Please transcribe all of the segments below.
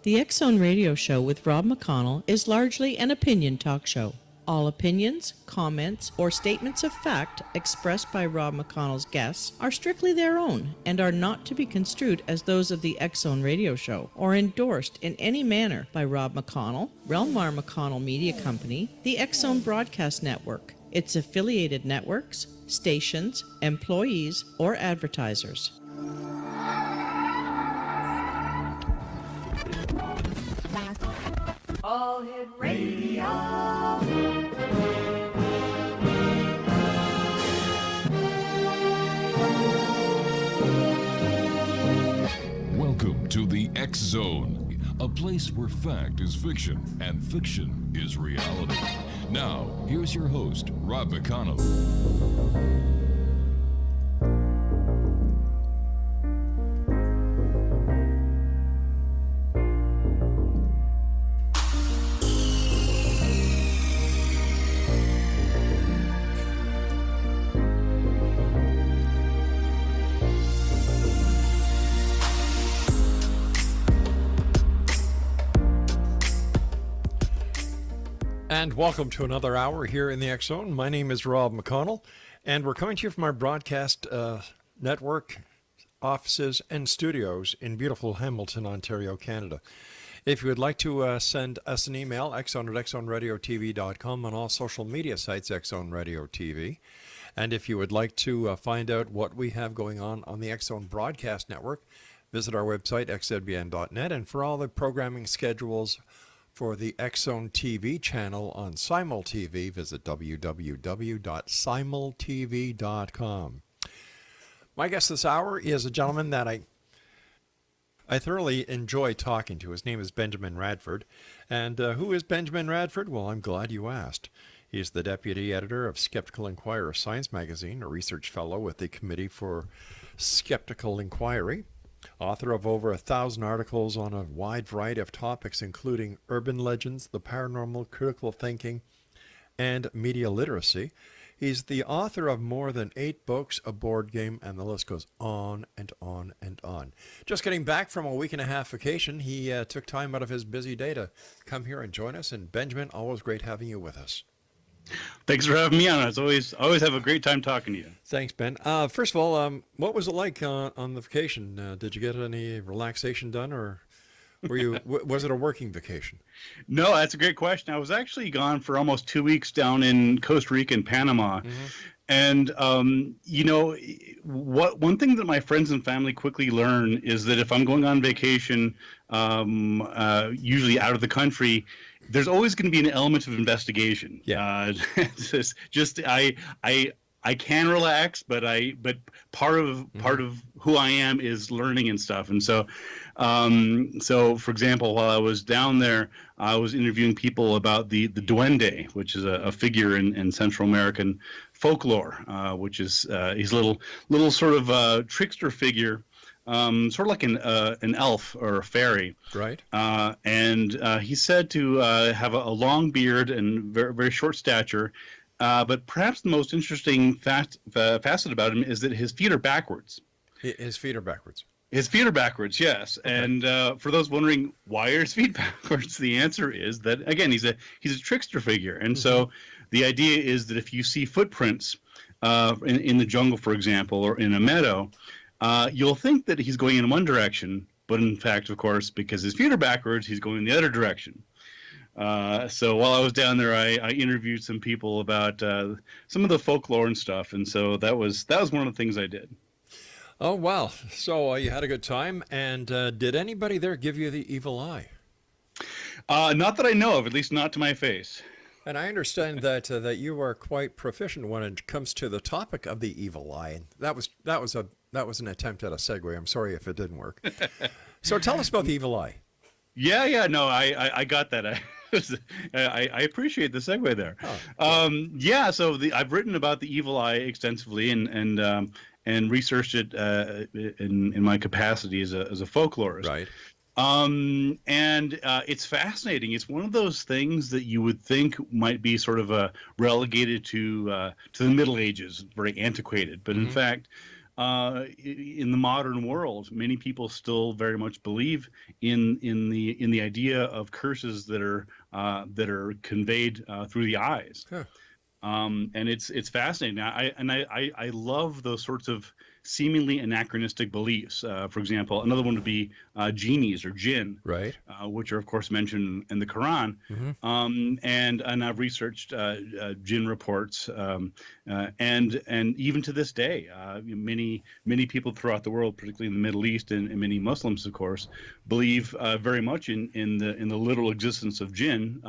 The X Zone Radio Show with Rob McConnell is largely an opinion talk show. All opinions, comments, or statements of fact expressed by Rob McConnell's guests are strictly their own and are not to be construed as those of the X Zone Radio Show or endorsed in any manner by Rob McConnell, rel-mar McConnell Media Company, the X Zone Broadcast Network, its affiliated networks, stations, employees, or advertisers. All Hit Radio. Welcome to the X Zone, a place where fact is fiction and fiction is reality. Now, here's your host, Rob McConnell. And welcome to another hour here in the X Zone. My name is Rob McConnell, and we're coming to you from our broadcast network, offices, and studios in beautiful Hamilton, Ontario, Canada. If you would like to send us an email, xzone@xzoneradiotv.com, on all social media sites, X Zone Radio TV. And if you would like to find out what we have going on the X Zone Broadcast Network, visit our website, xzbn.net, and for all the programming schedules for the X Zone TV channel on Simul TV, visit www.simultv.com. My guest this hour is a gentleman that I thoroughly enjoy talking to. His name is Benjamin Radford. And who is Benjamin Radford? Well, I'm glad you asked. He's the deputy editor of Skeptical Inquirer Science Magazine, a research fellow with the Committee for Skeptical Inquiry, author of over 1,000 articles on a wide variety of topics, including urban legends, the paranormal, critical thinking, and media literacy. He's the author of more than 8 books, a board game, and the list goes on and on and on. Just getting back from a week and a half vacation, he took time out of his busy day to come here and join us. And Benjamin, always great having you with us. Thanks for having me on. It's always have a great time talking to you. Thanks, Ben. First of all, what was it like on the vacation? Did you get any relaxation done, or were you was it a working vacation? No, that's a great question. I was actually gone for almost 2 weeks down in Costa Rica and Panama. Mm-hmm. And, one thing that my friends and family quickly learn is that if I'm going on vacation, usually out of the country, there's always going to be an element of investigation. Yeah. I can relax, but part of who I am is learning and stuff. And so for example, while I was down there, I was interviewing people about the duende, which is a figure in Central American folklore, which is he's a little sort of trickster figure. Sort of like an elf or a fairy, right? And he's said to have a long beard and very, very short stature. But perhaps the most interesting facet about him is that his feet are backwards. His feet are backwards. His feet are backwards, yes. Okay. And for those wondering why are his feet backwards, the answer is that again he's a trickster figure, and so the idea is that if you see footprints in the jungle, for example, or in a meadow. You'll think that he's going in one direction, but in fact, of course, because his feet are backwards, he's going in the other direction. So while I was down there, I interviewed some people about some of the folklore and stuff, and so that was one of the things I did. Oh, wow. So you had a good time, and did anybody there give you the evil eye? Not that I know of, at least not to my face. And I understand that you are quite proficient when it comes to the topic of the evil eye. And that was an attempt at a segue. I'm sorry if it didn't work. So tell us about the evil eye. Yeah. No, I got that. I appreciate the segue there. Oh, so I've written about the evil eye extensively and researched it in my capacity as a folklorist. Right. And it's fascinating. It's one of those things that you would think might be sort of relegated to the Middle Ages, very antiquated. But in fact, in the modern world, many people still very much believe in the idea of curses that are conveyed through the eyes. Huh. And it's fascinating. I love those sorts of seemingly anachronistic beliefs. For example, another one would be genies or jinn, Right. which are of course mentioned in the Quran. And I've researched jinn reports, and even to this day, many people throughout the world, particularly in the Middle East and many Muslims, of course, believe very much in the literal existence of jinn,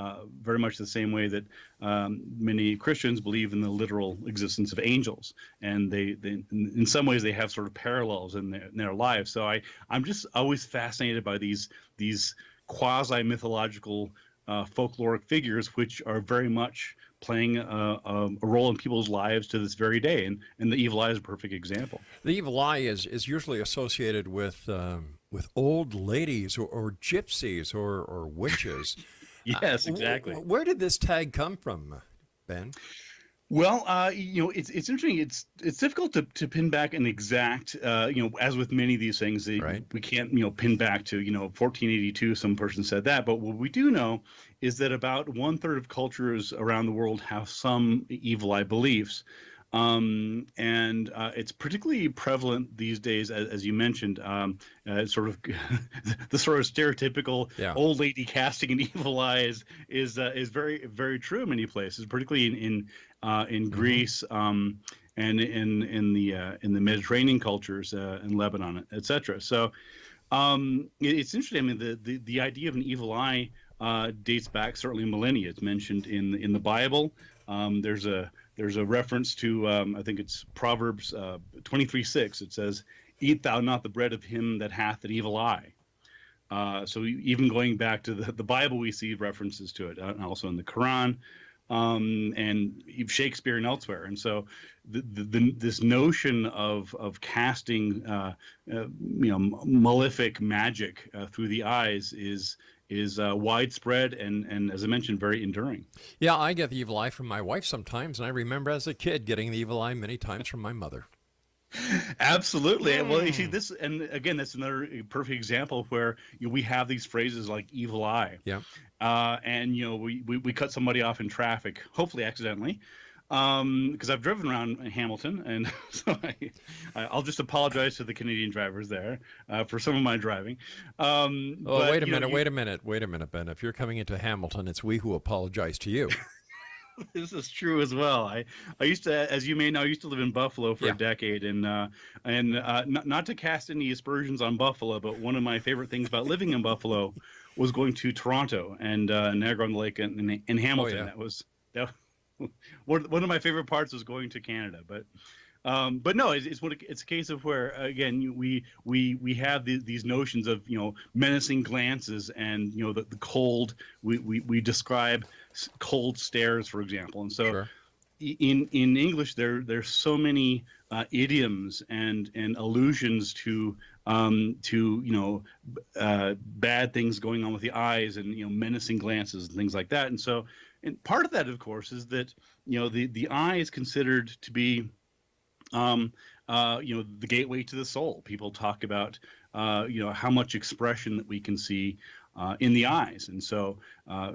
very much the same way that many Christians believe in the literal existence of angels, and they in some ways they have sort of parallels in their lives. So I'm just always fascinated by these quasi mythological folkloric figures, which are very much playing a role in people's lives to this very day, and the evil eye is a perfect example. The evil eye is usually associated with old ladies or gypsies or witches. Yes, exactly. Where did this tag come from, Ben? Well, it's interesting. It's difficult to pin back an exact, as with many of these things, Right. we can't, pin back to, 1482. Some person said that, but what we do know is that about 1/3 of cultures around the world have some evil eye beliefs. And it's particularly prevalent these days, as you mentioned, sort of the sort of stereotypical old lady casting an evil eye is very, very true in many places, particularly in Greece, and in the Mediterranean cultures, in Lebanon, etc. So it's interesting. I mean, the idea of an evil eye dates back certainly millennia. It's mentioned in the Bible. There's a reference to, I think it's Proverbs 23:6. It says, "Eat thou not the bread of him that hath an evil eye." So even going back to the Bible, we see references to it, and also in the Quran, and Shakespeare and elsewhere. And so this notion of casting, malefic magic through the eyes is widespread and, as I mentioned, very enduring. Yeah, I get the evil eye from my wife sometimes, and I remember as a kid getting the evil eye many times from my mother. Absolutely. Well, you see this, and again, that's another perfect example where we have these phrases like "evil eye." Yeah. And we cut somebody off in traffic, hopefully accidentally. Because I've driven around Hamilton, and so I'll just apologize to the Canadian drivers there for some of my driving. Wait a minute, Ben. If you're coming into Hamilton, it's we who apologize to you. This is true as well. I used to, as you may know, I used to live in Buffalo for a decade, and not to cast any aspersions on Buffalo, but one of my favorite things about living in Buffalo was going to Toronto and Niagara-on-the-Lake and Hamilton. Oh, yeah. That was one of my favorite parts was going to Canada, but no, it's a case of where again we have these notions of menacing glances and the cold we describe cold stares, for example, and so Sure. in English there's so many idioms and allusions to bad things going on with the eyes and menacing glances and things like that, and so. And part of that, of course, is that the eye is considered to be the gateway to the soul. People talk about how much expression that we can see in the eyes, and so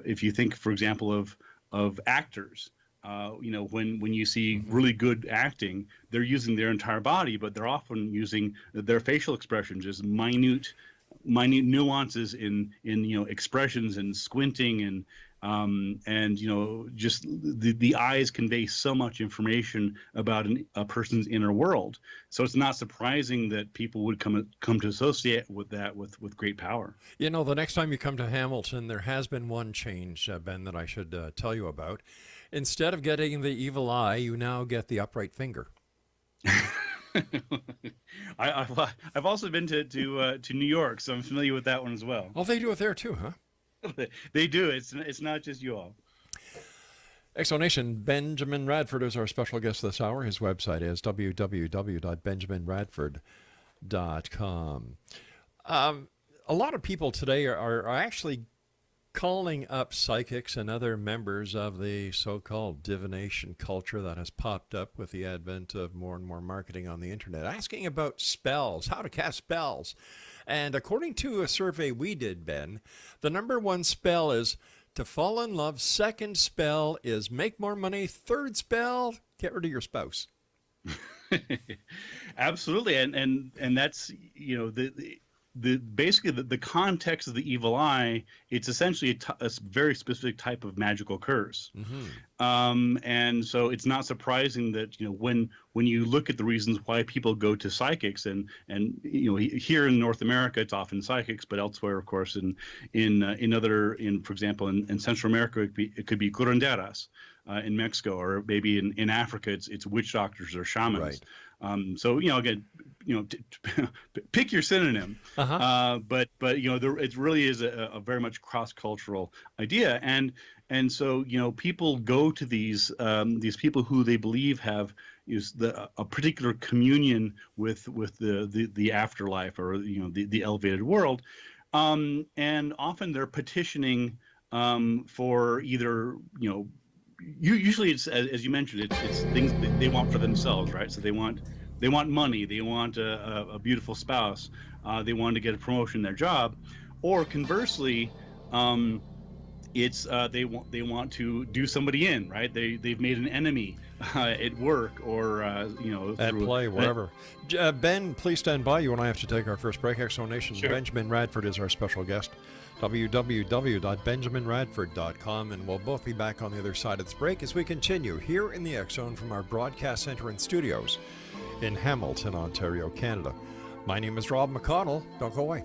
if you think, for example, of actors, when you see really good acting, they're using their entire body, but they're often using their facial expressions, just minute nuances in expressions and squinting and just the eyes convey so much information about a person's inner world. So it's not surprising that people would come to associate with that with great power. The next time you come to Hamilton, there has been one change, Ben, that I should tell you about. Instead of getting the evil eye, you now get the upright finger. I've also been to New York, so I'm familiar with that one as well. Oh, they do it there too, huh? They do. It's not just you all. Explanation. Benjamin Radford is our special guest this hour. His website is www.benjaminradford.com. a lot of people today are actually calling up psychics and other members of the so-called divination culture that has popped up with the advent of more and more marketing on the internet, asking about spells, how to cast spells. And according to a survey we did, Ben, the number one spell is to fall in love. Second spell is make more money. Third spell, get rid of your spouse. Absolutely, and that's, you know, the basically the context of the evil eye. It's essentially a very specific type of magical curse. And so it's not surprising that, you know, when you look at the reasons why people go to psychics, and you know, here in North America it's often psychics, but elsewhere, of course, in other, for example, in Central America it could be curanderas. In Mexico, or maybe in Africa, it's witch doctors or shamans. Right. So, you know, again, you know, pick your synonym. But you know, it really is a very much cross-cultural idea, and so, you know, people go to these people who they believe have a particular communion with the afterlife, or, you know, the elevated world, and often they're petitioning for either, you know. Usually it's, as you mentioned, it's things that they want for themselves, right? So they want money, they want a beautiful spouse, they want to get a promotion in their job, or conversely, it's they want to do somebody in, right? They've made an enemy at work, or you know, at play, wherever. Ben, please stand by. You and I have to take our first break. X Zone Nation. Sure. Benjamin Radford is our special guest. www.benjaminradford.com, and we'll both be back on the other side of this break as we continue here in the X Zone from our broadcast center and studios in Hamilton, Ontario, Canada. My name is Rob McConnell. Don't go away.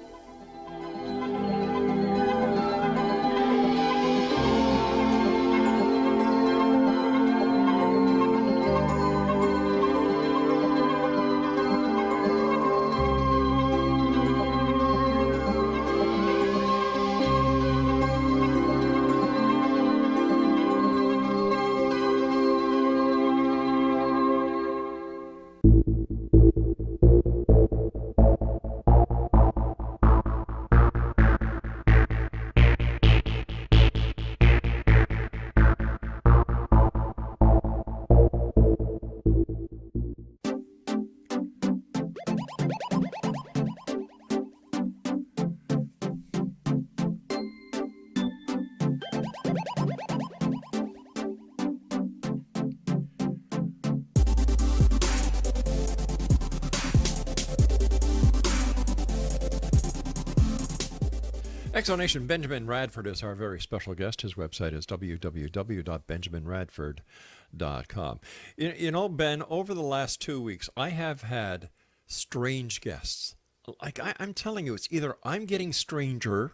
X Zone Nation, Benjamin Radford is our very special guest. His website is www.benjaminradford.com. You know, Ben, over the last 2 weeks, I have had strange guests. Like, I'm telling you, it's either I'm getting stranger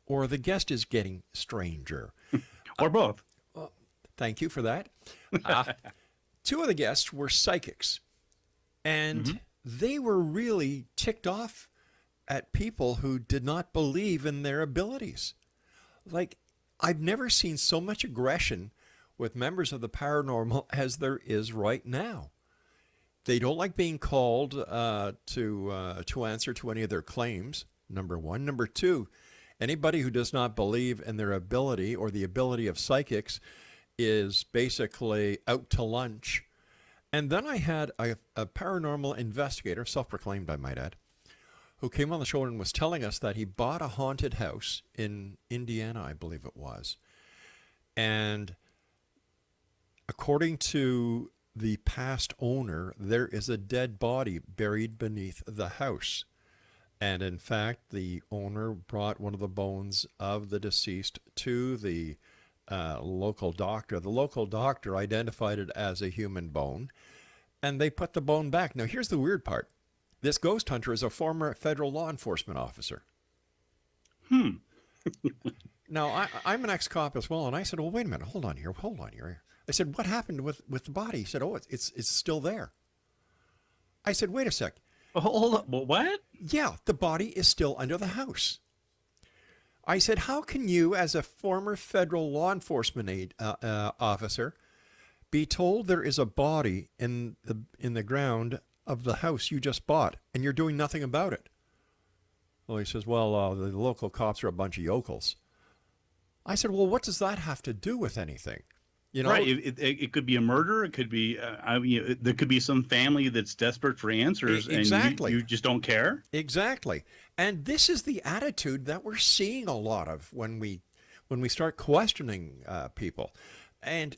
or the guest is getting stranger. Or both. Thank you for that. Two of the guests were psychics, and they were really ticked off at people who did not believe in their abilities. Like, I've never seen so much aggression with members of the paranormal as there is right now. They don't like being called to answer to any of their claims, number one. Number two, anybody who does not believe in their ability or the ability of psychics is basically out to lunch. And then I had a paranormal investigator, self-proclaimed I might add, who came on the show and was telling us that he bought a haunted house in Indiana, I believe it was. And according to the past owner, there is a dead body buried beneath the house. And in fact, the owner brought one of the bones of the deceased to the local doctor. The local doctor identified it as a human bone, and they put the bone back. Now, here's the weird part. This ghost hunter is a former federal law enforcement officer. Now, I'm an ex-cop as well, and I said, well, wait a minute, hold on here. I said, what happened with the body? He said, oh, it's still there. I said, wait a sec. Hold up, what? Yeah, the body is still under the house. I said, how can you, as a former federal law enforcement officer, be told there is a body in the ground of the house you just bought, and you're doing nothing about it? Well, he says, well, the local cops are a bunch of yokels. I said, well, what does that have to do with anything? You know, Right. It could be a murder. It could be, there could be some family that's desperate for answers, exactly. and you just don't care. Exactly. And this is the attitude that we're seeing a lot of when we start questioning people. And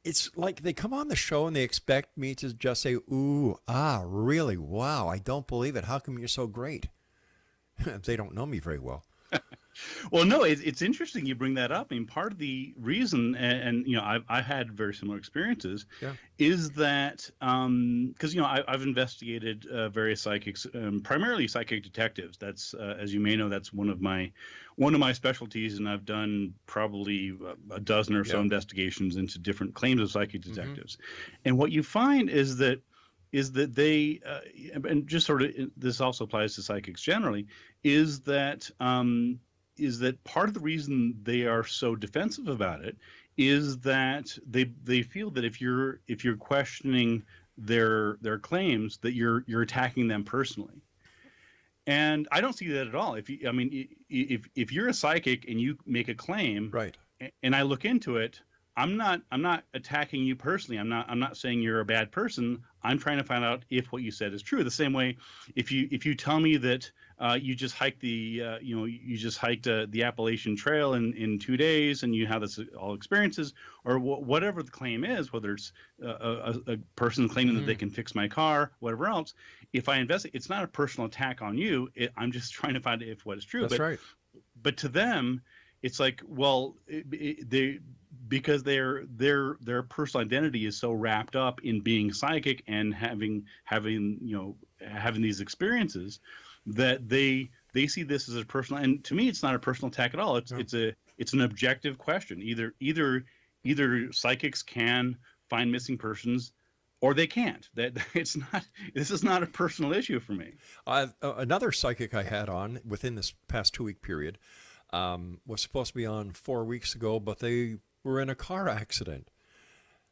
it's like they come on the show and they expect me to just say, ooh, ah, really? Wow, I don't believe it. How come you're so great? They don't know me very well. Well, no, it's interesting you bring that up. I mean, part of the reason, and I had very similar experiences, Yeah. is that because I've investigated various psychics, primarily psychic detectives. That's as you may know, that's one of my specialties, and I've done probably a dozen or so investigations into different claims of psychic detectives. And what you find is that they and just sort of this also applies to psychics generally, is that part of the reason they are so defensive about it is that they feel that if you're questioning their claims, that you're attacking them personally. And I don't see that at all. If you're a psychic and you make a claim, right, and I look into it, I'm not attacking you personally. I'm not saying you're a bad person. I'm trying to find out if what you said is true. The same way, if you tell me that you just hiked the Appalachian Trail in 2 days and you have this all experiences, or whatever the claim is, whether it's a person claiming that they can fix my car, whatever else, if I investigate, it's not a personal attack on you. I'm just trying to find if what is true. That's right. But to them, it's like, well, because their personal identity is so wrapped up in being psychic and having these experiences, that they see this as a personal. And to me, it's not a personal attack at all. It's an objective question. Either psychics can find missing persons, or they can't. This is not a personal issue for me. Another psychic I had on within this past 2-week period was supposed to be on 4 weeks ago, but they were in a car accident,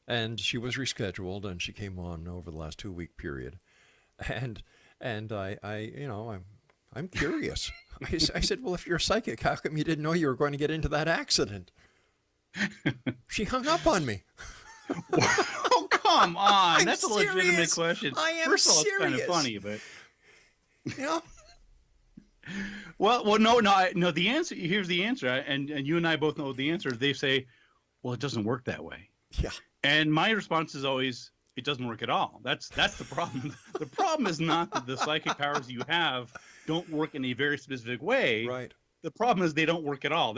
and she was rescheduled, and she came on over the last 2-week period, and I'm curious. I said, well, if you're a psychic, how come you didn't know you were going to get into that accident? She hung up on me. Oh, come on. That's a legitimate question. I am First of all, serious. it's kind of funny, but Yeah. Well, no. The answer, here's the answer, and you and I both know the answer. They say, well, it doesn't work that way. Yeah. And my response is always, it doesn't work at all. That's the problem. The problem is not that the psychic powers you have don't work in a very specific way. Right. The problem is they don't work at all.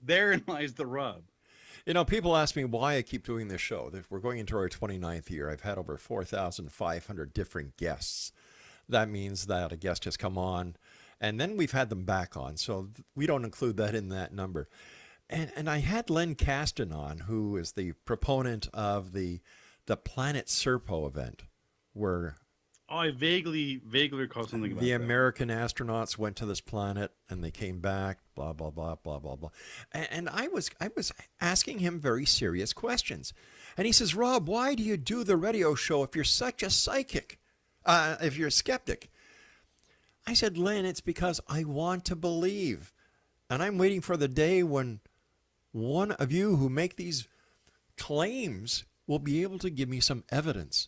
Therein lies the rub. People ask me why I keep doing this show. We're going into our 29th year. I've had over 4,500 different guests. That means that a guest has come on, and then we've had them back on. So we don't include that in that number. And I had Len Kasten on, who is the proponent of the Planet Serpo event, where I vaguely recall something about the that. American astronauts went to this planet and they came back, blah, blah, blah, blah, blah, blah. And I was asking him very serious questions. And he says, Rob, why do you do the radio show if you're such a psychic, if you're a skeptic? I said, Len, it's because I want to believe. And I'm waiting for the day when one of you who make these claims will be able to give me some evidence,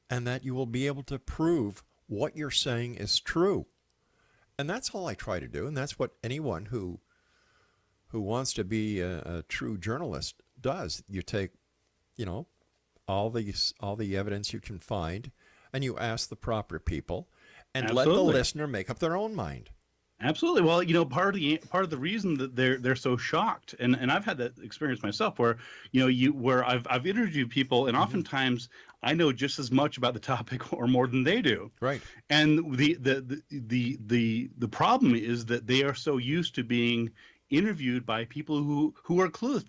and that you will be able to prove what you're saying is true. And that's all I try to do, and that's what anyone who wants to be a true journalist does. You take, all the evidence you can find, and you ask the proper people, and Absolutely. let the listener make up their own mind. Absolutely. Well, part of the reason that they're so shocked, and I've had that experience myself, where where I've interviewed people, and oftentimes I know just as much about the topic or more than they do. Right. And the problem is that they are so used to being interviewed by people who are clueless.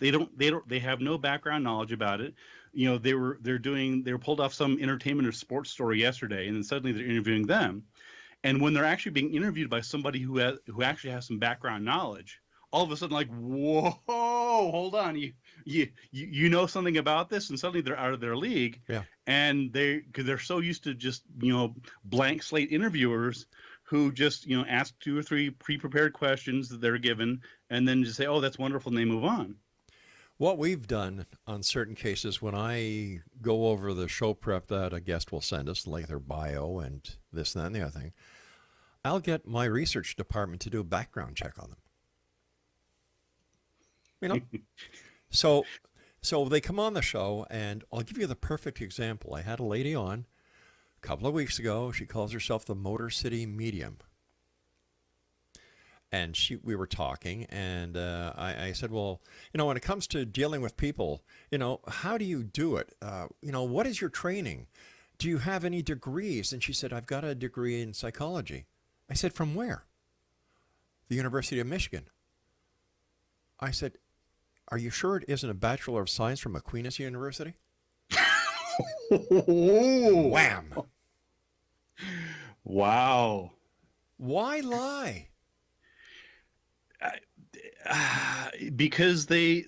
They have no background knowledge about it. They were pulled off some entertainment or sports story yesterday, and then suddenly they're interviewing them. And when they're actually being interviewed by somebody who actually has some background knowledge, all of a sudden, like, whoa, hold on, you know something about this, and suddenly they're out of their league. Yeah. And because they're so used to just blank slate interviewers who just, ask 2 or 3 pre-prepared questions that they're given and then just say, oh, that's wonderful, and they move on. What we've done on certain cases, when I go over the show prep that a guest will send us, like their bio and this, that, and the other thing, I'll get my research department to do a background check on them. So they come on the show, and I'll give you the perfect example. I had a lady on a couple of weeks ago. She calls herself the Motor City Medium. And we were talking, and I said, well, when it comes to dealing with people, how do you do it? What is your training? Do you have any degrees? And she said, I've got a degree in psychology. I said, from where? The University of Michigan. I said, are you sure it isn't a Bachelor of Science from Aquinas University? Wham! Wow. Why lie? Because they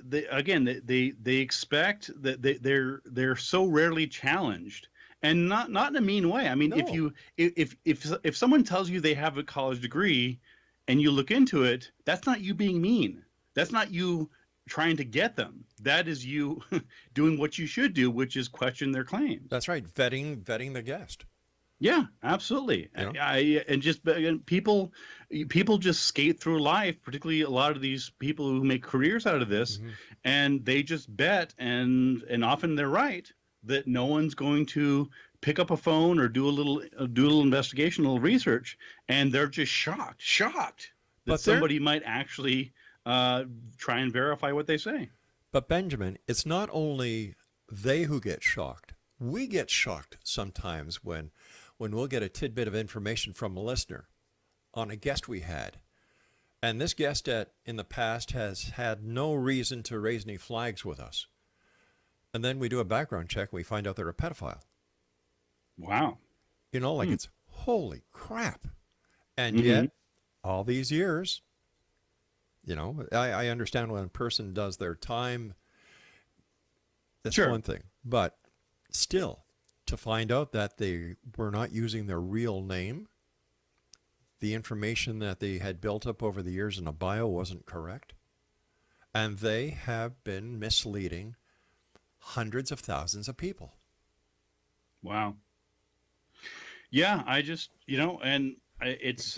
expect that they're so rarely challenged, and not in a mean way. I mean, No. if someone tells you they have a college degree and you look into it, that's not you being mean. That's not you trying to get them. That is you doing what you should do, which is question their claims. That's right. Vetting the guest. Yeah, absolutely. People just skate through life, particularly a lot of these people who make careers out of this, and they just bet, and often they're right, that no one's going to pick up a phone or do a little investigation, a little research, and they're just shocked that But somebody might actually try and verify what they say. But Benjamin, it's not only they who get shocked. We get shocked sometimes when we'll get a tidbit of information from a listener on a guest we had. And this guest in the past has had no reason to raise any flags with us. And then we do a background check and we find out they're a pedophile. Wow. It's holy crap. And yet, all these years, I understand when a person does their time, that's Sure. one thing. But still, to find out that they were not using their real name, the information that they had built up over the years in a bio wasn't correct, and they have been misleading hundreds of thousands of people. Wow. Yeah, I just, and it's,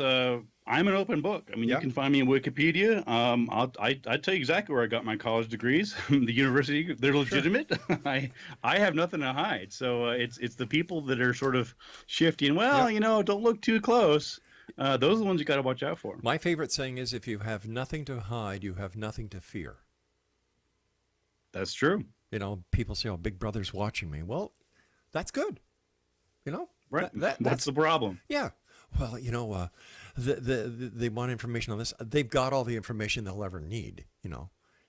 I'm an open book. I mean, Yeah. you can find me in Wikipedia. I'd tell you exactly where I got my college degrees. The university, they're legitimate. I have nothing to hide. So it's the people that are sort of shifty and, don't look too close. Those are the ones you got to watch out for. My favorite saying is, if you have nothing to hide, you have nothing to fear. That's true. People say, oh, Big Brother's watching me. Well, that's good. Right. That's the problem. Yeah. Well, they want information on this. They've got all the information they'll ever need.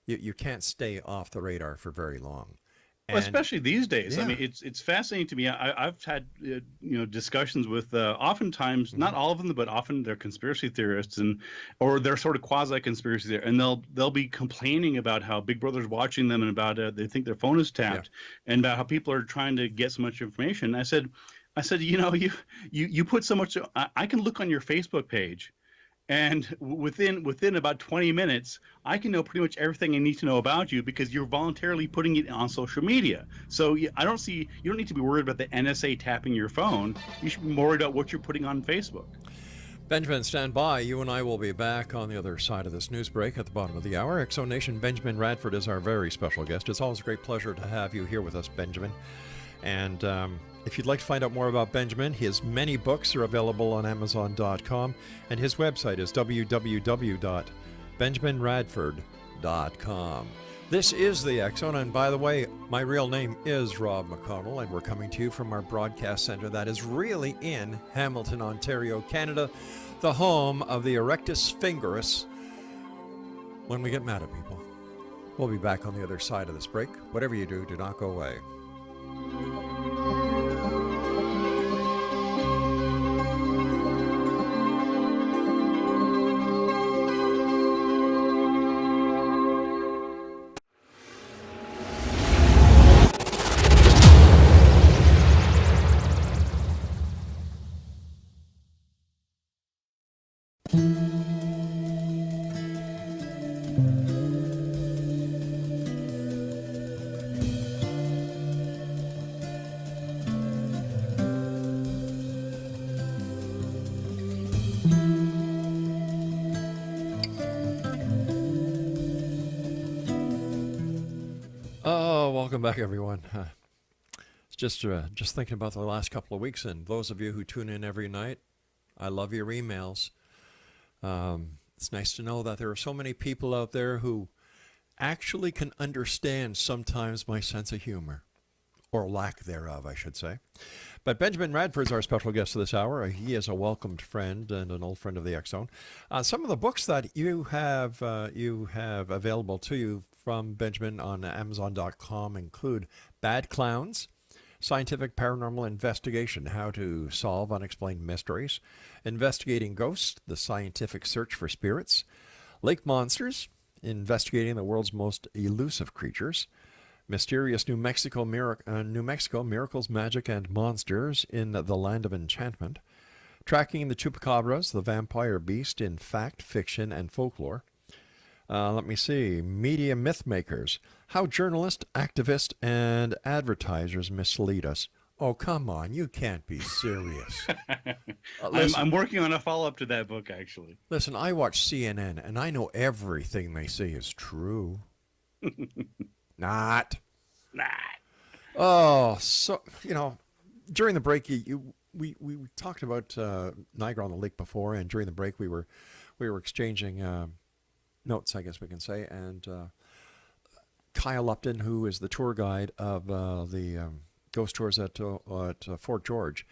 You can't stay off the radar for very long. Well, especially these days. Yeah. I mean, it's fascinating to me. I've had discussions with oftentimes, not all of them, but often they're conspiracy theorists or they're sort of quasi conspiracy theorists, and they'll be complaining about how Big Brother's watching them and about they think their phone is tapped, and about how people are trying to get so much information. I said, you put so much. I can look on your Facebook page, and within about 20 minutes, I can know pretty much everything I need to know about you because you're voluntarily putting it on social media. So you don't need to be worried about the NSA tapping your phone. You should be more worried about what you're putting on Facebook. Benjamin, stand by. You and I will be back on the other side of this news break at the bottom of the hour. X-Zone Nation, Benjamin Radford is our very special guest. It's always a great pleasure to have you here with us, Benjamin. And if you'd like to find out more about Benjamin, his many books are available on Amazon.com, and his website is www.benjaminradford.com. This is the X-Zone, and by the way, my real name is Rob McConnell, and we're coming to you from our broadcast center that is really in Hamilton, Ontario, Canada, the home of the Erectus Fingerus. When we get mad at people, we'll be back on the other side of this break. Whatever you do not go away. Welcome back, everyone. Just thinking about the last couple of weeks, and those of you who tune in every night, I love your emails. It's nice to know that there are so many people out there who actually can understand sometimes my sense of humor, or lack thereof, I should say. But Benjamin Radford is our special guest this hour. He is a welcomed friend and an old friend of the X Zone. Some of the books that you have available to you from Benjamin on Amazon.com include Bad Clowns, Scientific Paranormal Investigation, How to Solve Unexplained Mysteries, Investigating Ghosts, The Scientific Search for Spirits, Lake Monsters, Investigating the World's Most Elusive Creatures, Mysterious New Mexico, Miracles, Magic, and Monsters in the Land of Enchantment, Tracking the Chupacabras, the Vampire Beast in Fact, Fiction, and Folklore. Let me see. Media Mythmakers, How Journalists, Activists, and Advertisers Mislead Us. Oh, come on. You can't be serious. I'm working on a follow-up to that book, actually. Listen, I watch CNN, and I know everything they say is true. Not. Oh, so, during the break, we talked about Niagara on the Lake before, and during the break we were exchanging notes, I guess we can say, and Kyle Upton, who is the tour guide of the ghost tours at Fort George,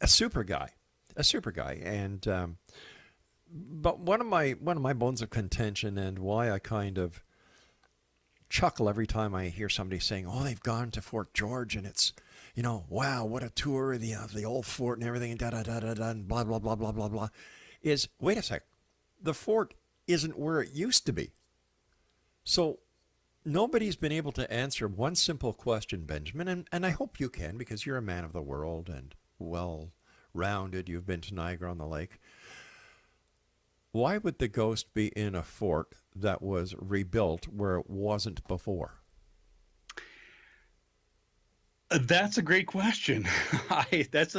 a super guy, and but one of my bones of contention, and why I kind of chuckle every time I hear somebody saying, "Oh, they've gone to Fort George and it's, wow, what a tour of the old fort and everything, and da da da da da, and blah blah blah blah blah blah," is, wait a sec, the fort isn't where it used to be. So nobody's been able to answer one simple question, Benjamin, and I hope you can, because you're a man of the world and well-rounded. You've been to Niagara on the Lake. Why would the ghost be in a fort that was rebuilt where it wasn't before? That's a great question. That's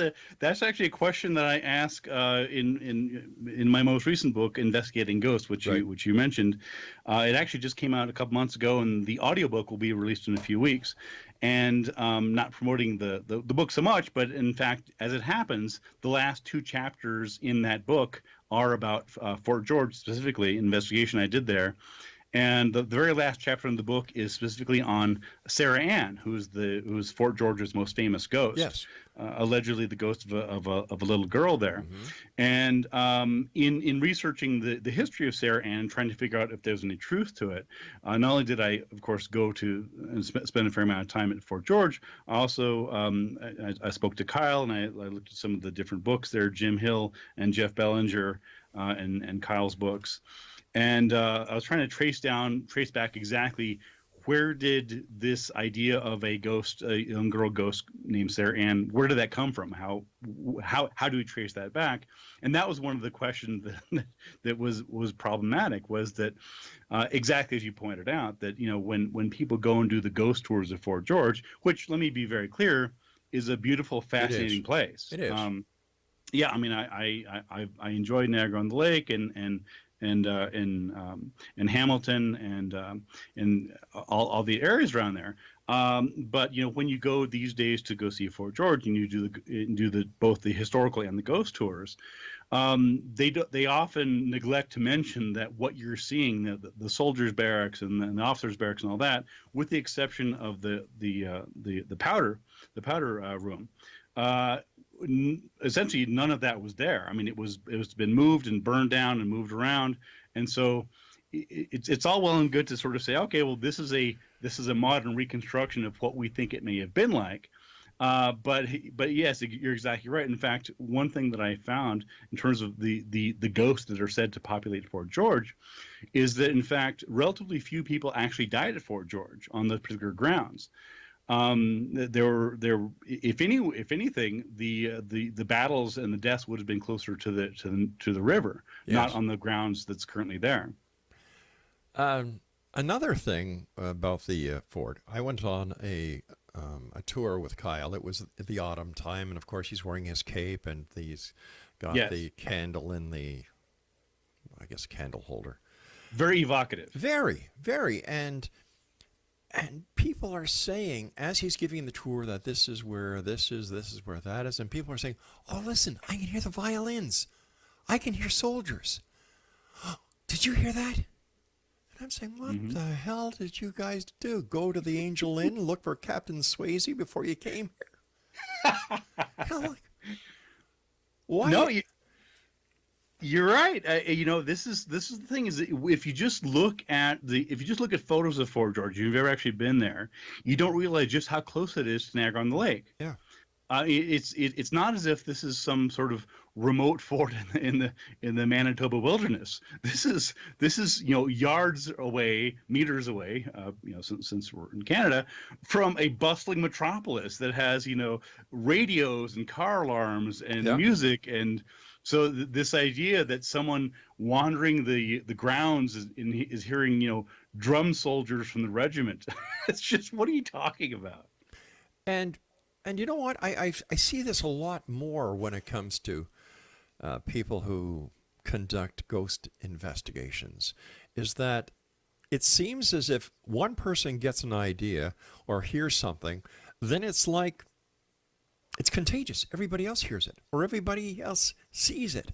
actually a question that I ask in my most recent book, Investigating Ghosts, which you mentioned. It actually just came out a couple months ago, and the audiobook will be released in a few weeks. And not promoting the book so much, but in fact, as it happens, the last two chapters in that book are about Fort George, specifically, investigation I did there. And the very last chapter in the book is specifically on Sarah Ann, who's Fort George's most famous ghost. Yes. Allegedly the ghost of a little girl there. Mm-hmm. And in researching the history of Sarah Ann, trying to figure out if there's any truth to it, not only did I, of course, go to and spend a fair amount of time at Fort George, I also I spoke to Kyle, and I looked at some of the different books there, Jim Hill and Jeff Bellinger, and Kyle's books. And I was trying to trace back exactly where did this idea of a ghost, a young girl ghost named Sarah Ann, where did that come from? How do we trace that back? And that was one of the questions that was problematic, was that exactly as you pointed out, that when people go and do the ghost tours of Fort George, which, let me be very clear, is a beautiful, fascinating place. It is. Yeah, I mean, I enjoyed Niagara on the Lake and Hamilton and all the areas around there. But when you go these days to go see Fort George, and you do both the historical and the ghost tours, they often neglect to mention that what you're seeing, the soldiers' barracks and the officers' barracks and all that, with the exception of the powder room. Essentially none of that was there. I mean, it was been moved and burned down and moved around, and so it's all well and good to sort of say, okay, well, this is a modern reconstruction of what we think it may have been like, but yes, you're exactly right. In fact, one thing that I found in terms of the ghosts that are said to populate Fort George is that, in fact, relatively few people actually died at Fort George on those particular grounds. If anything, the battles and the deaths would have been closer to the river, yes, not on the grounds that's currently there. Another thing about the fort, I went on a tour with Kyle. It was the autumn time, and of course he's wearing his cape, and he's got, yes, the candle in the, I guess, candle holder. Very evocative. Very, very, and And people are saying, as he's giving the tour, that this is where this is where that is. And people are saying, oh, listen, I can hear the violins. I can hear soldiers. Did you hear that? And I'm saying, what the hell did you guys do? Go to the Angel Inn, look for Captain Swayze before you came here? Why? No, you're right. This is the thing is that if you just look at photos of Fort George, you've ever actually been there, you don't realize just how close it is to Niagara-on-the-Lake. Yeah. It's not as if this is some sort of remote fort in the Manitoba wilderness. This is yards away, meters away. Since we're in Canada, from a bustling metropolis that has radios and car alarms and music, and so this idea that someone wandering the grounds is hearing drum soldiers from the regiment. It's just, what are you talking about? And you know what? I see this a lot more when it comes to people who conduct ghost investigations, is that it seems as if one person gets an idea or hears something, then it's like it's contagious. Everybody else hears it, or everybody else sees it.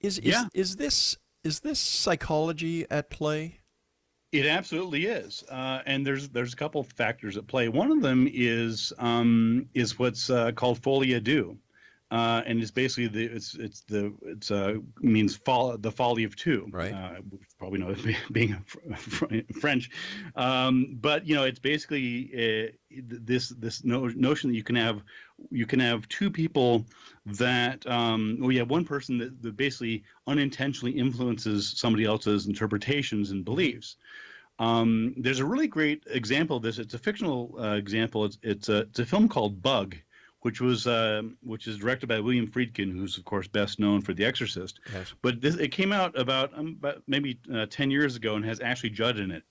Is this psychology at play? It absolutely is, and there's a couple of factors at play. One of them is what's called folie à deux, and it's basically means the folly of two. Right. Probably know it being French, but it's basically this notion that you can have two people that one person that basically unintentionally influences somebody else's interpretations and beliefs. There's a really great example of this. It's a fictional example. It's a film called Bug, which is directed by William Friedkin, who's of course best known for The Exorcist. Yes. But it came out about maybe 10 years ago and has Ashley Judd in it.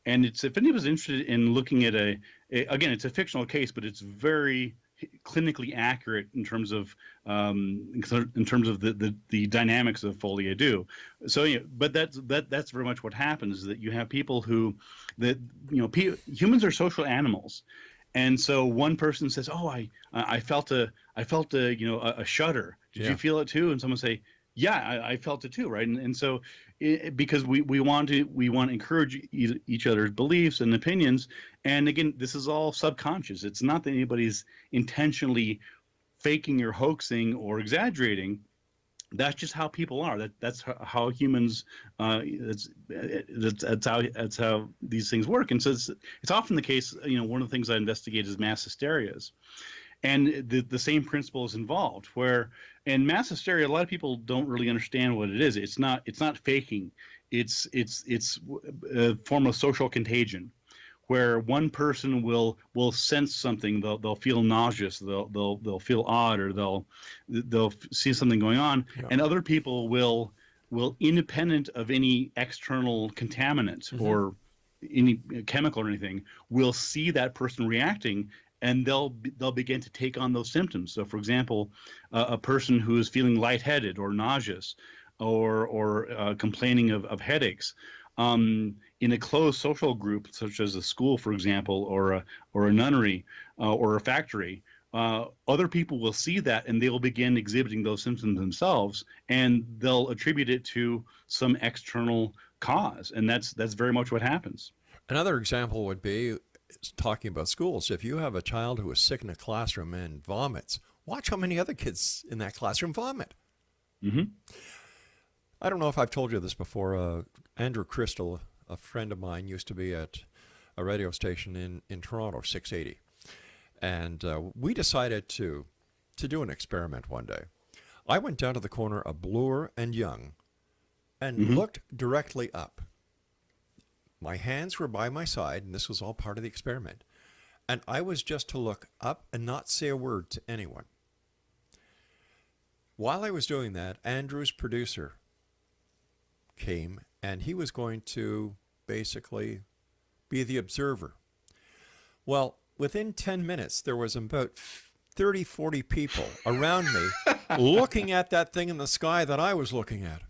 And if anybody's interested in looking at again, it's a fictional case, but it's very clinically accurate in terms of the dynamics of folie à deux. So but that's very much what happens, is that you have people humans are social animals. And so one person says, "Oh, I felt a shudder. Did you feel it too?" And someone say, "Yeah, I felt it too." Right. And so because we want to encourage each other's beliefs and opinions. And again, this is all subconscious. It's not that anybody's intentionally faking or hoaxing or exaggerating. That's just how people are. That's how humans. That's how these things work. And so it's often the case. One of the things I investigate is mass hysterias, and the same principle is involved. Where in mass hysteria, a lot of people don't really understand what it is. It's not faking. It's a form of social contagion, where one person will sense something, they'll feel nauseous, they'll feel odd, or they'll see something going on, and other people will independent of any external contaminant or any chemical or anything, will see that person reacting, and they'll begin to take on those symptoms. So, for example, a person who is feeling lightheaded or nauseous, or complaining of headaches. In a closed social group, such as a school, for example, or a nunnery, or a factory, other people will see that, and they will begin exhibiting those symptoms themselves, and they'll attribute it to some external cause, and that's very much what happens. Another example would be talking about schools. If you have a child who is sick in a classroom and vomits, watch how many other kids in that classroom vomit. Mm-hmm. I don't know if I've told you this before. Andrew Crystal, a friend of mine, used to be at a radio station in Toronto, 680. And we decided to do an experiment one day. I went down to the corner of Bloor and Yonge and looked directly up. My hands were by my side, and this was all part of the experiment. And I was just to look up and not say a word to anyone. While I was doing that, Andrew's producer came, and he was going to basically be the observer. Well, within 10 minutes, there was about 30, 40 people around me looking at that thing in the sky that I was looking at.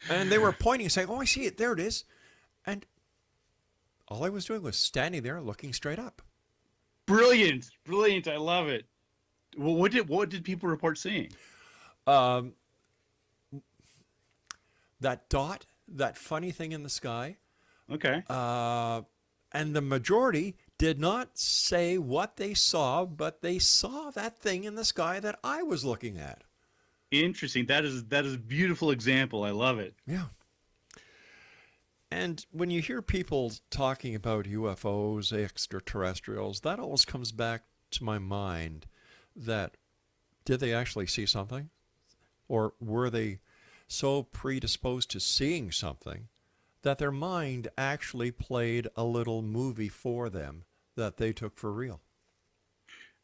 And they were pointing, saying, "Oh, I see it. There it is." And all I was doing was standing there looking straight up. Brilliant. Brilliant. I love it. Well, what did people report seeing? That dot, that funny thing in the sky. Okay. And the majority did not say what they saw, but they saw that thing in the sky that I was looking at. Interesting. That is a beautiful example. I love it. Yeah. And when you hear people talking about UFOs, extraterrestrials, that always comes back to my mind that did they actually see something? Or were they so predisposed to seeing something that their mind actually played a little movie for them that they took for real?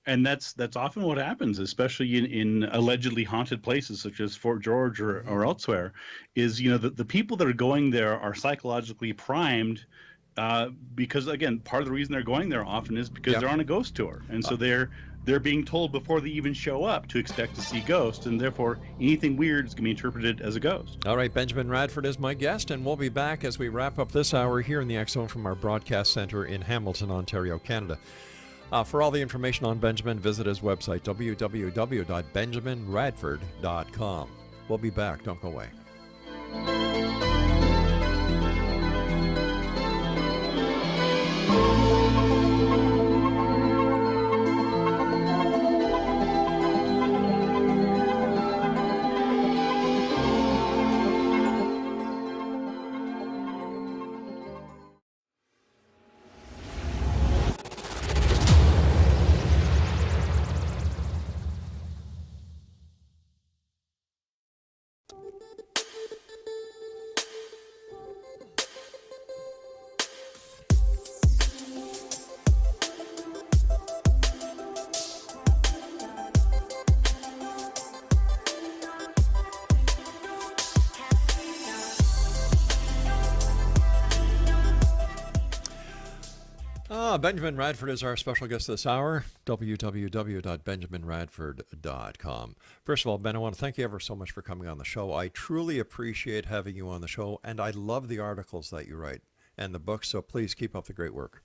And that's often what happens, especially in allegedly haunted places such as Fort George or elsewhere, is the people that are going there are psychologically primed because, again, part of the reason they're going there often is because they're on a ghost tour, and so they're being told before they even show up to expect to see ghosts, and therefore anything weird is going to be interpreted as a ghost. All right, Benjamin Radford is my guest, and we'll be back as we wrap up this hour here in the X Zone from our broadcast center in Hamilton, Ontario, Canada. For all the information on Benjamin, visit his website, www.benjaminradford.com. We'll be back. Don't go away. Benjamin Radford is our special guest this hour, www.benjaminradford.com. First of all, Ben, I want to thank you ever so much for coming on the show. I truly appreciate having you on the show, and I love the articles that you write and the books, so please keep up the great work.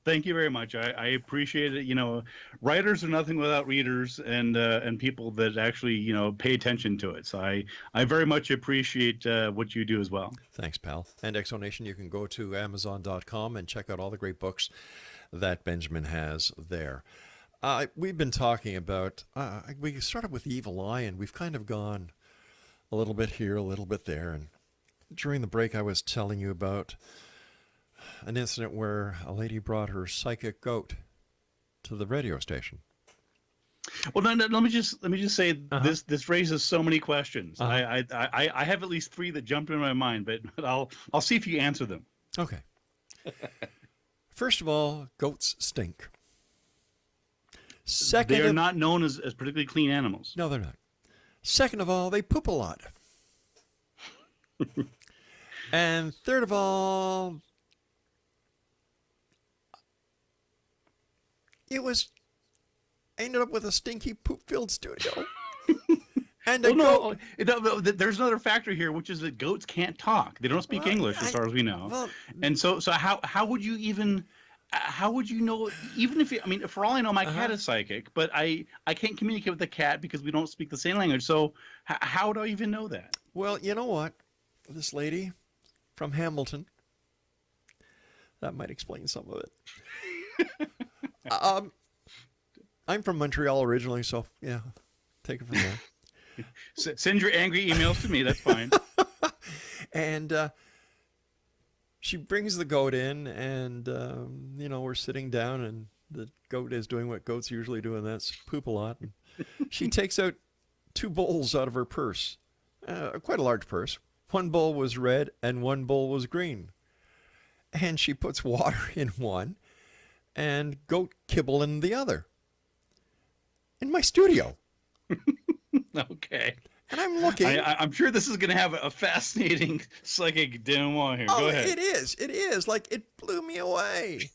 Thank you very much. I appreciate it. Writers are nothing without readers and people that actually, pay attention to it. So I very much appreciate what you do as well. Thanks, pal. And Exonation, you can go to Amazon.com and check out all the great books that Benjamin has there. We've been talking about, we started with the evil eye, and we've kind of gone a little bit here, a little bit there. And during the break, I was telling you about an incident where a lady brought her psychic goat to the radio station. Well, no, let me just say this raises so many questions. I have at least 3 that jumped in my mind, but I'll see if you answer them. Okay. First of all, goats stink. Second, they are not known as particularly clean animals. No, they're not. Second of all, they poop a lot. And third of all, I ended up with a stinky poop-filled studio. And there's another factor here, which is that goats can't talk. They don't speak English, as far as we know. And so how would you even? How would you know? Even if for all I know, my cat is psychic, but I can't communicate with the cat because we don't speak the same language. So how would I even know that? Well, you know what? This lady from Hamilton, that might explain some of it. I'm from Montreal originally, so yeah, take it from there. Send your angry emails to me. That's fine. And she brings the goat in, and we're sitting down, and the goat is doing what goats usually do, and that's poop a lot. And she takes out 2 bowls out of her purse, quite a large purse. One bowl was red, and one bowl was green. And she puts water in one, and goat kibble in the other. In my studio. Okay. And I'm looking. I'm sure this is going to have a fascinating psychic denouement here. Go ahead. It is. Like, it blew me away.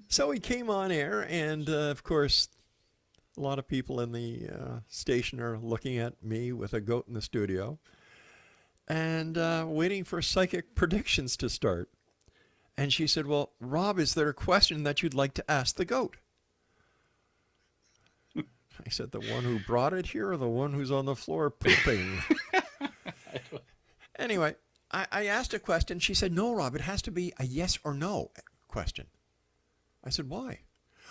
So he came on air, and of course, a lot of people in the station are looking at me with a goat in the studio and waiting for psychic predictions to start. And she said, well, Rob, is there a question that you'd like to ask the goat? I said, the one who brought it here or the one who's on the floor pooping? Anyway, I asked a question. She said, no, Rob, it has to be a yes or no question. I said, why?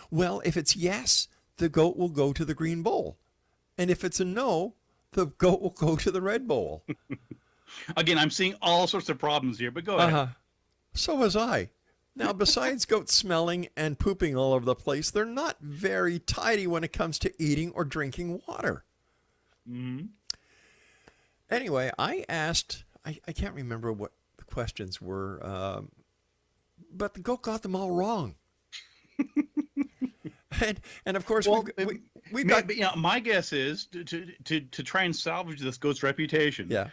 Well, if it's yes, the goat will go to the green bowl. And if it's a no, the goat will go to the red bowl. Again, I'm seeing all sorts of problems here, but go ahead. So was I. Now, besides goats smelling and pooping all over the place, they're not very tidy when it comes to eating or drinking water. Mm-hmm. Anyway, I asked, I can't remember what the questions were, but the goat got them all wrong. and of course, well, we got... my guess is to try and salvage this goat's reputation. Yeah.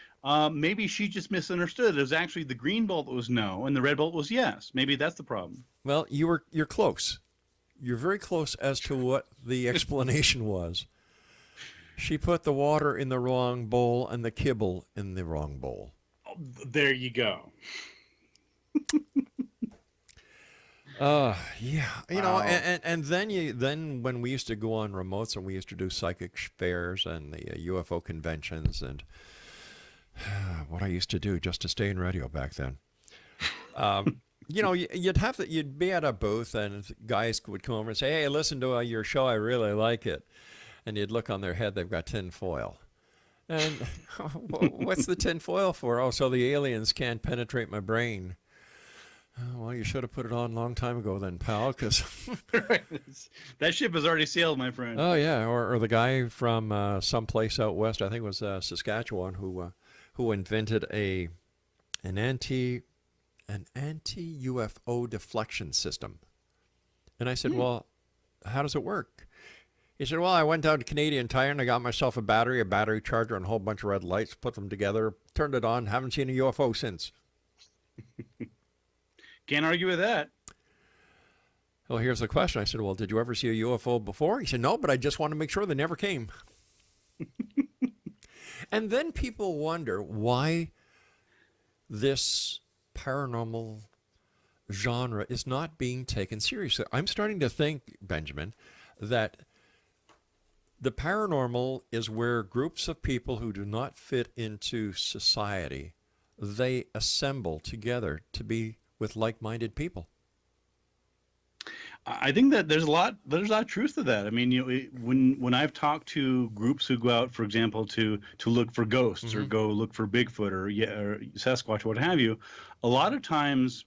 Maybe she just misunderstood. It was actually the green bolt that was no, and the red bolt was yes. Maybe that's the problem. Well, you're close. You're very close as to what the explanation was. She put the water in the wrong bowl and the kibble in the wrong bowl. Oh, there you go. Yeah, and then when we used to go on remotes and we used to do psychic fairs and the UFO conventions and what I used to do just to stay in radio back then. You'd be at a booth and guys would come over and say, "Hey, listen to your show. I really like it." And you'd look on their head, they've got tin foil. And what's the tin foil for? Oh, so the aliens can't penetrate my brain. Well, you should have put it on a long time ago then, pal, because... That ship has already sailed, my friend. Oh, yeah, or the guy from someplace out west, I think it was Saskatchewan, who invented an anti-UFO deflection system. And I said, well, how does it work? He said, well, I went down to Canadian Tire and I got myself a battery charger, and a whole bunch of red lights, put them together, turned it on, haven't seen a UFO since. Can't argue with that. Well, here's the question. I said, well, did you ever see a UFO before? He said, no, but I just want to make sure they never came. And then people wonder why this paranormal genre is not being taken seriously. I'm starting to think, Benjamin, that the paranormal is where groups of people who do not fit into society, they assemble together to be with like-minded people. I think that there's a lot of truth to that. I mean, when I've talked to groups who go out, for example, to look for ghosts or go look for Bigfoot or Sasquatch, what have you, a lot of times,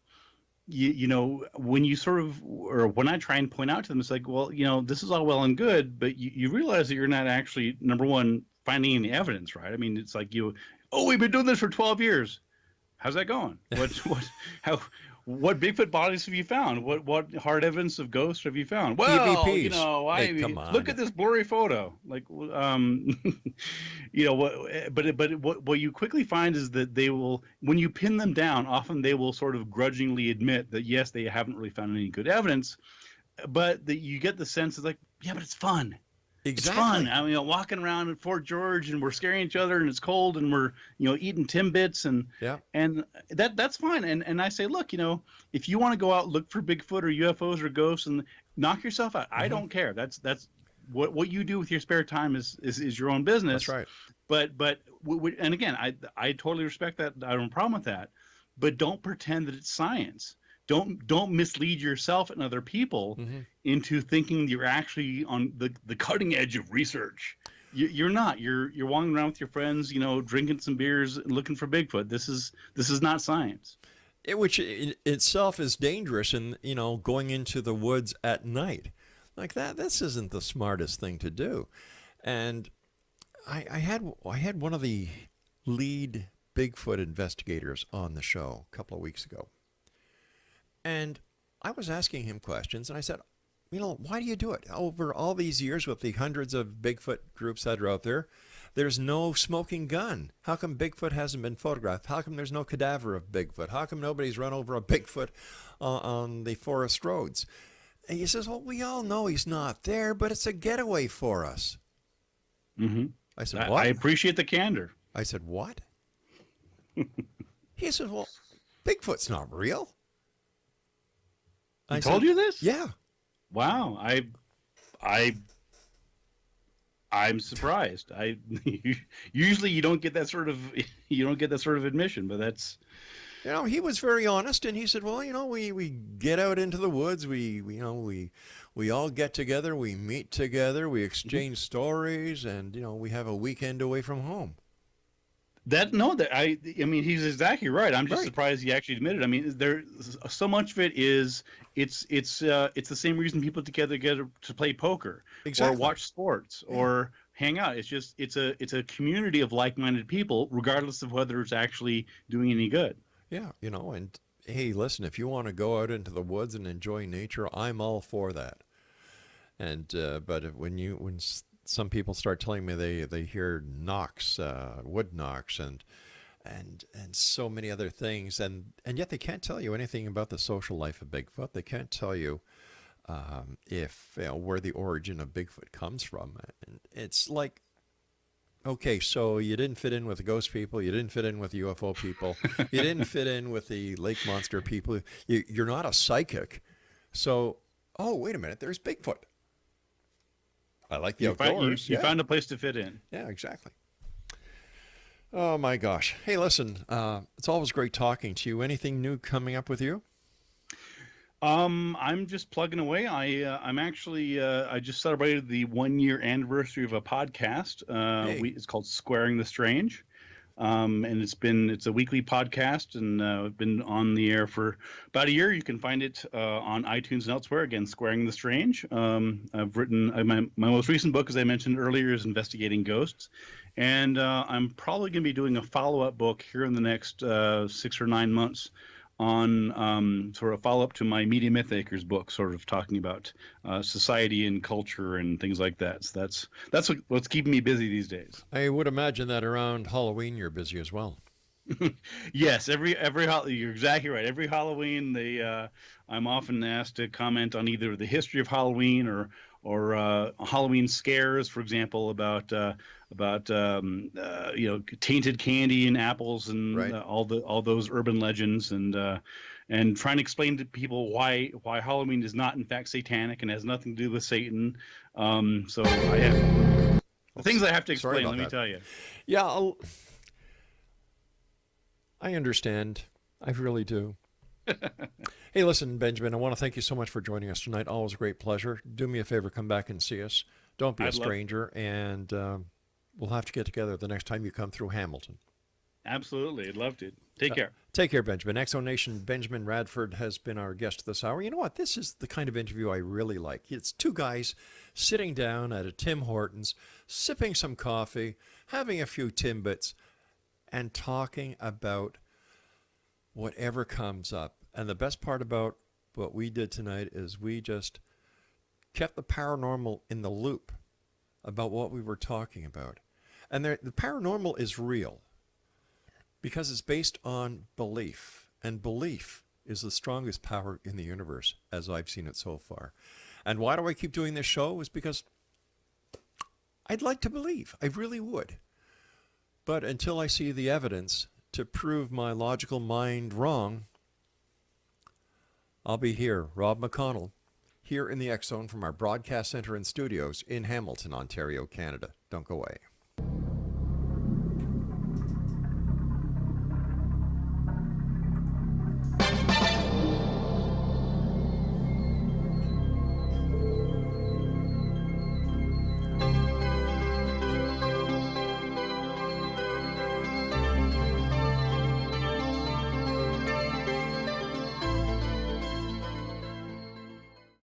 when you sort of, or when I try and point out to them, it's like, well, this is all well and good, but you realize that you're not actually, number one, finding any evidence, right? I mean, it's like we've been doing this for 12 years. How's that going? What Bigfoot bodies have you found? What hard evidence of ghosts have you found? Well, EVPs. Come on. Look at this blurry photo. Like, what you quickly find is that they will, when you pin them down, often they will sort of grudgingly admit that yes, they haven't really found any good evidence, but that you get the sense of like, yeah, but it's fun. Exactly. It's fun. I mean, walking around in Fort George and we're scaring each other and it's cold and we're, eating Timbits and that's fine. And I say, look, if you want to go out, look for Bigfoot or UFOs or ghosts and knock yourself out. I don't care. That's what you do with your spare time is your own business. That's right. But and again, I totally respect that. I don't have a problem with that. But don't pretend that it's science. Don't mislead yourself and other people into thinking you're actually on the cutting edge of research. You're not. You're walking around with your friends, drinking some beers and looking for Bigfoot. This is not science. Which in itself is dangerous, and going into the woods at night like that. This isn't the smartest thing to do. And I had one of the lead Bigfoot investigators on the show a couple of weeks ago. And I was asking him questions, and I said, why do you do it? Over all these years with the hundreds of Bigfoot groups that are out there, there's no smoking gun. How come Bigfoot hasn't been photographed? How come there's no cadaver of Bigfoot? How come nobody's run over a Bigfoot on the forest roads? And he says, well, we all know he's not there, but it's a getaway for us. Mm-hmm. I said, what? I appreciate the candor. I said, what? He said, well, Bigfoot's not real. He told you this? Yeah. Wow. I'm surprised. Usually you don't get that sort of admission, but that's. He was very honest, and he said, well, we get out into the woods, we all get together, we meet together, we exchange stories, and, we have a weekend away from home. I mean, he's exactly right. I'm just Right. surprised he actually admitted. I mean, there so much of it is it's the same reason people get together to play poker Exactly. or watch sports or hang out. It's a community of like-minded people, regardless of whether it's actually doing any good. Yeah, and hey, listen, if you want to go out into the woods and enjoy nature, I'm all for that. And but when some people start telling me they hear knocks, wood knocks, and so many other things, and yet they can't tell you anything about the social life of Bigfoot. They can't tell you if where the origin of Bigfoot comes from. And it's like, okay, so you didn't fit in with the ghost people, you didn't fit in with the UFO people, you didn't fit in with the lake monster people. You're not a psychic, so wait a minute, there's Bigfoot. I like the outdoors. You found a place to fit in. Yeah, exactly. Oh my gosh. Hey, listen, it's always great talking to you. Anything new coming up with you? I'm just plugging away. I'm actually I just celebrated the 1-year anniversary of a podcast. It's called Squaring the Strange. And it's a weekly podcast, and I've been on the air for about a year. You can find it on iTunes and elsewhere. Again, Squaring the Strange. I've written my most recent book, as I mentioned earlier, is Investigating Ghosts, and I'm probably going to be doing a follow-up book here in the next 6 or 9 months on sort of follow-up to my Media Mythmakers book, sort of talking about society and culture and things like that. So that's what's keeping me busy these days. I would imagine that around Halloween you're busy as well. Yes, you're exactly right. Every Halloween, I'm often asked to comment on either the history of Halloween or Halloween scares, for example, about tainted candy and apples and right. all those urban legends, and trying to explain to people why Halloween is not in fact satanic and has nothing to do with Satan. So I have things I have to explain. Let me tell you. Yeah, I understand. I really do. Hey, listen, Benjamin, I want to thank you so much for joining us tonight. Always a great pleasure. Do me a favor, come back and see us. Don't be a stranger, and we'll have to get together the next time you come through Hamilton. Absolutely. I'd love to. Take care. Take care, Benjamin. Exo Nation, Benjamin Radford has been our guest this hour. You know what? This is the kind of interview I really like. It's two guys sitting down at a Tim Hortons, sipping some coffee, having a few Timbits, and talking about whatever comes up. And the best part about what we did tonight is we just kept the paranormal in the loop about what we were talking about. And the paranormal is real because it's based on belief. And belief is the strongest power in the universe, as I've seen it so far. And why do I keep doing this show? Is because I'd like to believe. I really would. But until I see the evidence to prove my logical mind wrong, I'll be here, Rob McConnell, here in the X Zone from our broadcast center and studios in Hamilton, Ontario, Canada. Don't go away.